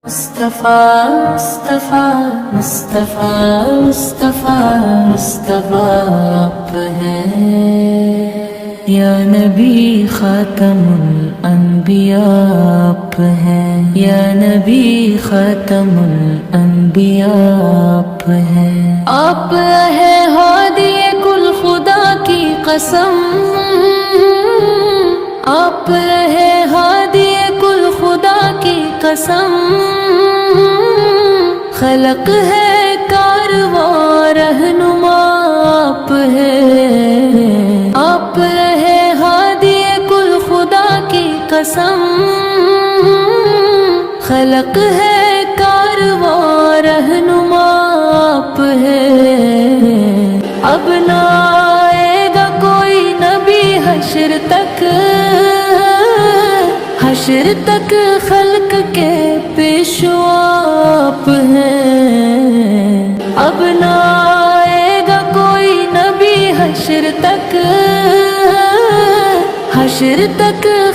مصطفیٰ مصطفیٰ مصطفیٰ مصطفیٰ مصطفیٰ آپ ہیں یا نبی خاتم الانبیاء آپ ہیں یا نبی خاتم الانبیاء آپ ہیں آپ ہیں ہادی کل خدا کی قسم آپ ہیں ہادی کل خدا کی قسم خلق ہے کارواں رہنما آپ ہے آپ ہیں ہادی کل خدا کی قسم خلق ہے کارواں رہنما آپ ہے اب نہ آئے گا کوئی نبی حشر تک خلق کے پیشوا آپ ہیں اب نہ آئے گا کوئی نبی حشر تک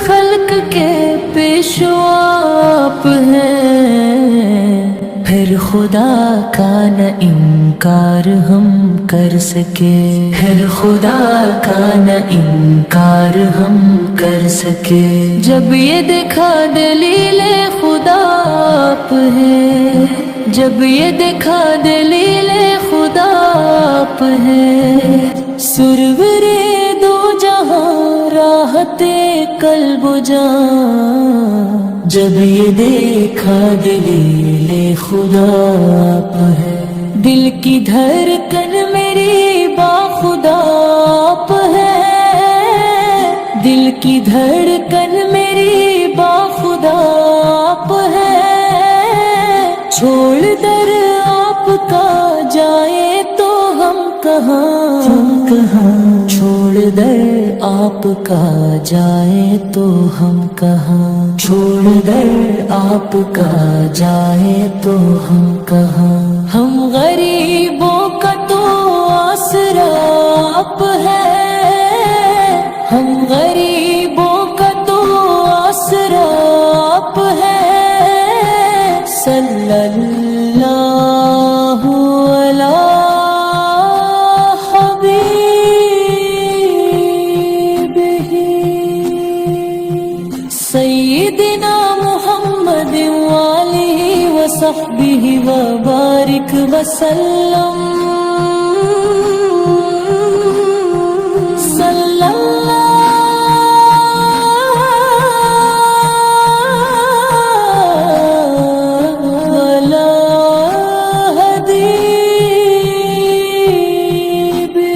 خلق کے پیشوا آپ ہیں پھر خدا کا نہ انکار ہم کر سکے پھر خدا کا نہ انکار ہم کر سکے جب یہ دیکھا دلیل خدا آپ ہے جب یہ دیکھا دلیل خدا آپ ہے سرور دو جہاں راحت قلب و جان جب یہ دیکھا دلیل خدا آپ ہے دل کی دھڑکن میری باخدا آپ ہے دل کی دھڑکن میری باخدا آپ ہے چھوڑ در آپ کا جائے تو ہم کہاں چھوڑ در آپ کا جائے تو ہم کہاں چھوڑ در آپ کا جائے تو ہم کہاں ہم غریبوں کا تو آسرا آپ ہے ہم غریبوں کا تو آسرا آپ ہے صلی اللہ علیہ سیدنا محمد وآلہ وصحبہ وبارک وسلم صلی اللہ علی حبیبہ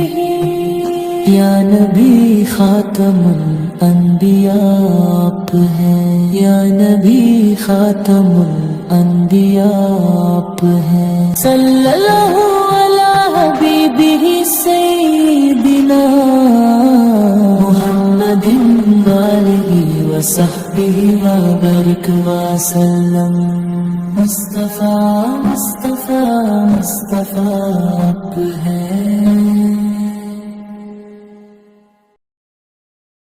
یا نبی خاتم الانبیاء آپ ہیں یا نبی خاتم الانبیاء آپ ہیں صلی اللہ علی حبیبہ سیدنا محمد وآلہ وصحبہ وبارک وسلم مصطفیٰ مصطفیٰ مصطفیٰ آپ ہیں